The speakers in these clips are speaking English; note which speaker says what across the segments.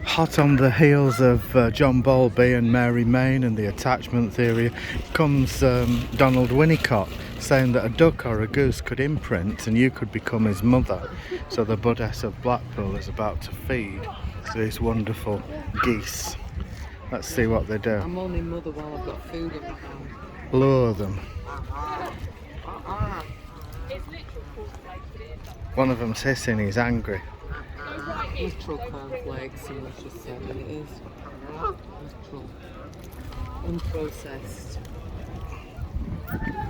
Speaker 1: Hot on the heels of John Bowlby and Mary Main and the attachment theory comes Donald Winnicott saying that a duck or a goose could imprint and you could become his mother. So the Buddhess of Blackpool is about to feed these wonderful geese. Let's see what they do.
Speaker 2: I'm only mother while I've got food in my hand.
Speaker 1: Lure them. One of them's hissing, he's angry.
Speaker 2: Literal cornflakes, someone just said, and it is literal. Unprocessed.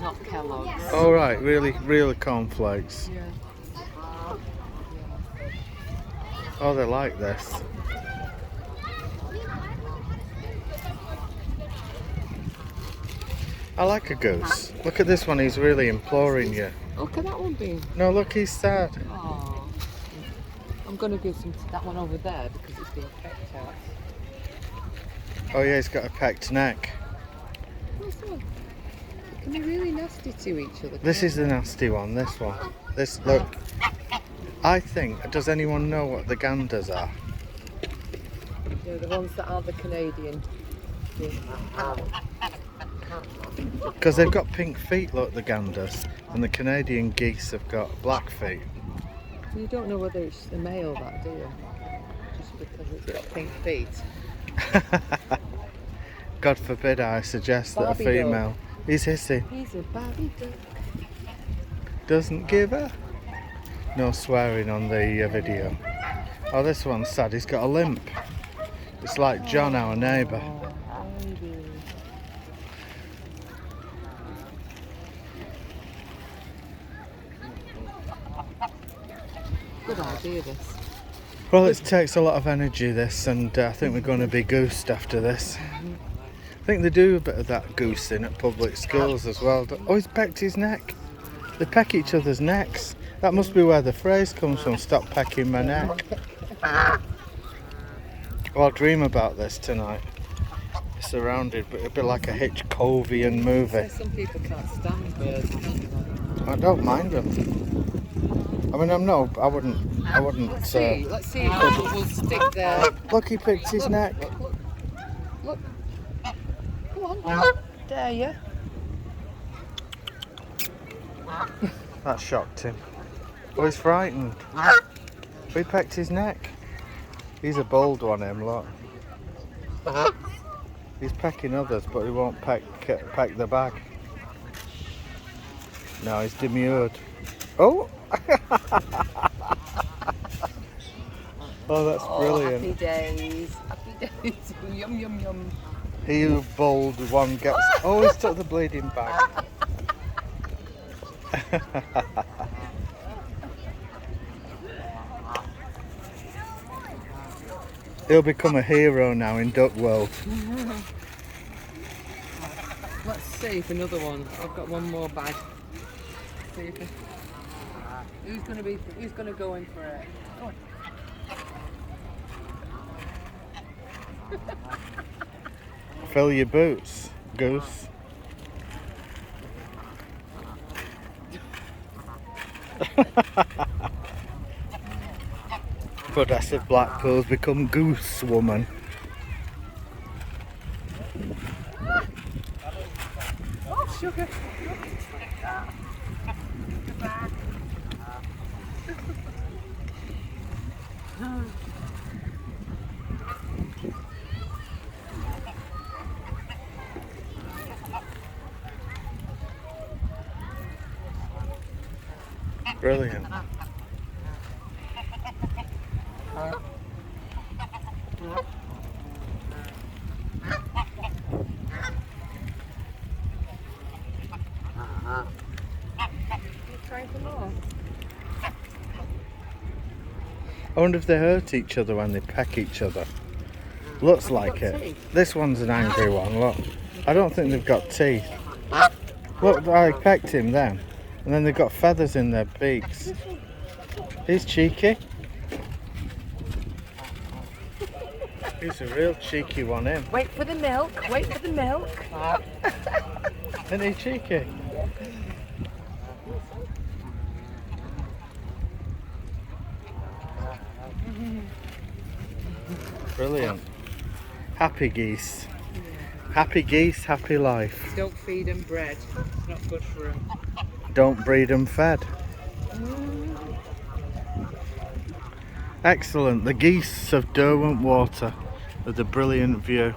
Speaker 2: Not Kellogg's.
Speaker 1: Oh right, really cornflakes.
Speaker 2: Yeah.
Speaker 1: Oh, they like this. I like a goose. Look at this one, he's really imploring you.
Speaker 2: Look at that one being.
Speaker 1: No, look, he's sad.
Speaker 2: Oh. I'm going to give some to that one over there because it's being pecked out.
Speaker 1: Oh yeah, he's got a pecked neck.
Speaker 2: What's that? They can be really nasty to each other.
Speaker 1: This is the nasty one, this one. This, look. I think, does anyone know what the ganders are?
Speaker 2: Yeah, the ones that are the Canadian.
Speaker 1: Because they've got pink feet, look, the ganders. And the Canadian geese have got black feet.
Speaker 2: You don't know whether it's the male, that, do you? Just because it's got pink feet.
Speaker 1: God forbid I suggest that a
Speaker 2: Barbie
Speaker 1: female.
Speaker 2: duck.
Speaker 1: He's hissy.
Speaker 2: He's a Barbie duck.
Speaker 1: Doesn't give a. No swearing on the video. Oh, this one's sad. He's got a limp. It's like John, our neighbour.
Speaker 2: Oh, baby. Good idea, this.
Speaker 1: Well, it takes a lot of energy, this, and I think we're going to be goosed after this. I think they do a bit of that goosing at public schools as well. Oh, he's pecked his neck. They peck each other's necks. That must be where the phrase comes from, stop pecking my neck. Oh, I'll dream about this tonight. Surrounded, but it'd be like a Hitchcovian movie.
Speaker 2: Some people can't stand birds.
Speaker 1: I don't mind them. I mean, I wouldn't.
Speaker 2: Let's see if we'll stick there.
Speaker 1: Look, he picked his neck.
Speaker 2: Look. Come on. Dare you?
Speaker 1: That shocked him. Oh, he's frightened. He pecked his neck. He's a bold one, him, look. He's pecking others, but he won't peck the bag. No, he's demurred. Oh! Oh, that's brilliant.
Speaker 2: Happy days. Happy days. Yum, yum, yum.
Speaker 1: He who bold one gets... Oh, he's took the bleeding bag. He'll become a hero now in Duck World.
Speaker 2: Let's see if another one. I've got one more bag. See if who's gonna go in for it? Go on.
Speaker 1: Fill your boots, goose. Goddess of Blackpool's become goose woman.
Speaker 2: Oh, sugar.
Speaker 1: Brilliant.
Speaker 2: Trying for more.
Speaker 1: I wonder if they hurt each other when they peck each other. Looks like it. This one's an angry one, look. I don't think they've got teeth. Look, I pecked him then. And then they've got feathers in their beaks. He's cheeky. He's a real cheeky one, him.
Speaker 2: Wait for the milk. Wait for the milk.
Speaker 1: Isn't he cheeky? Brilliant. Happy geese. Happy geese, happy life.
Speaker 2: Don't feed them bread. It's not good for them.
Speaker 1: Don't breed them fed. Excellent. The geese of Derwentwater with a brilliant view.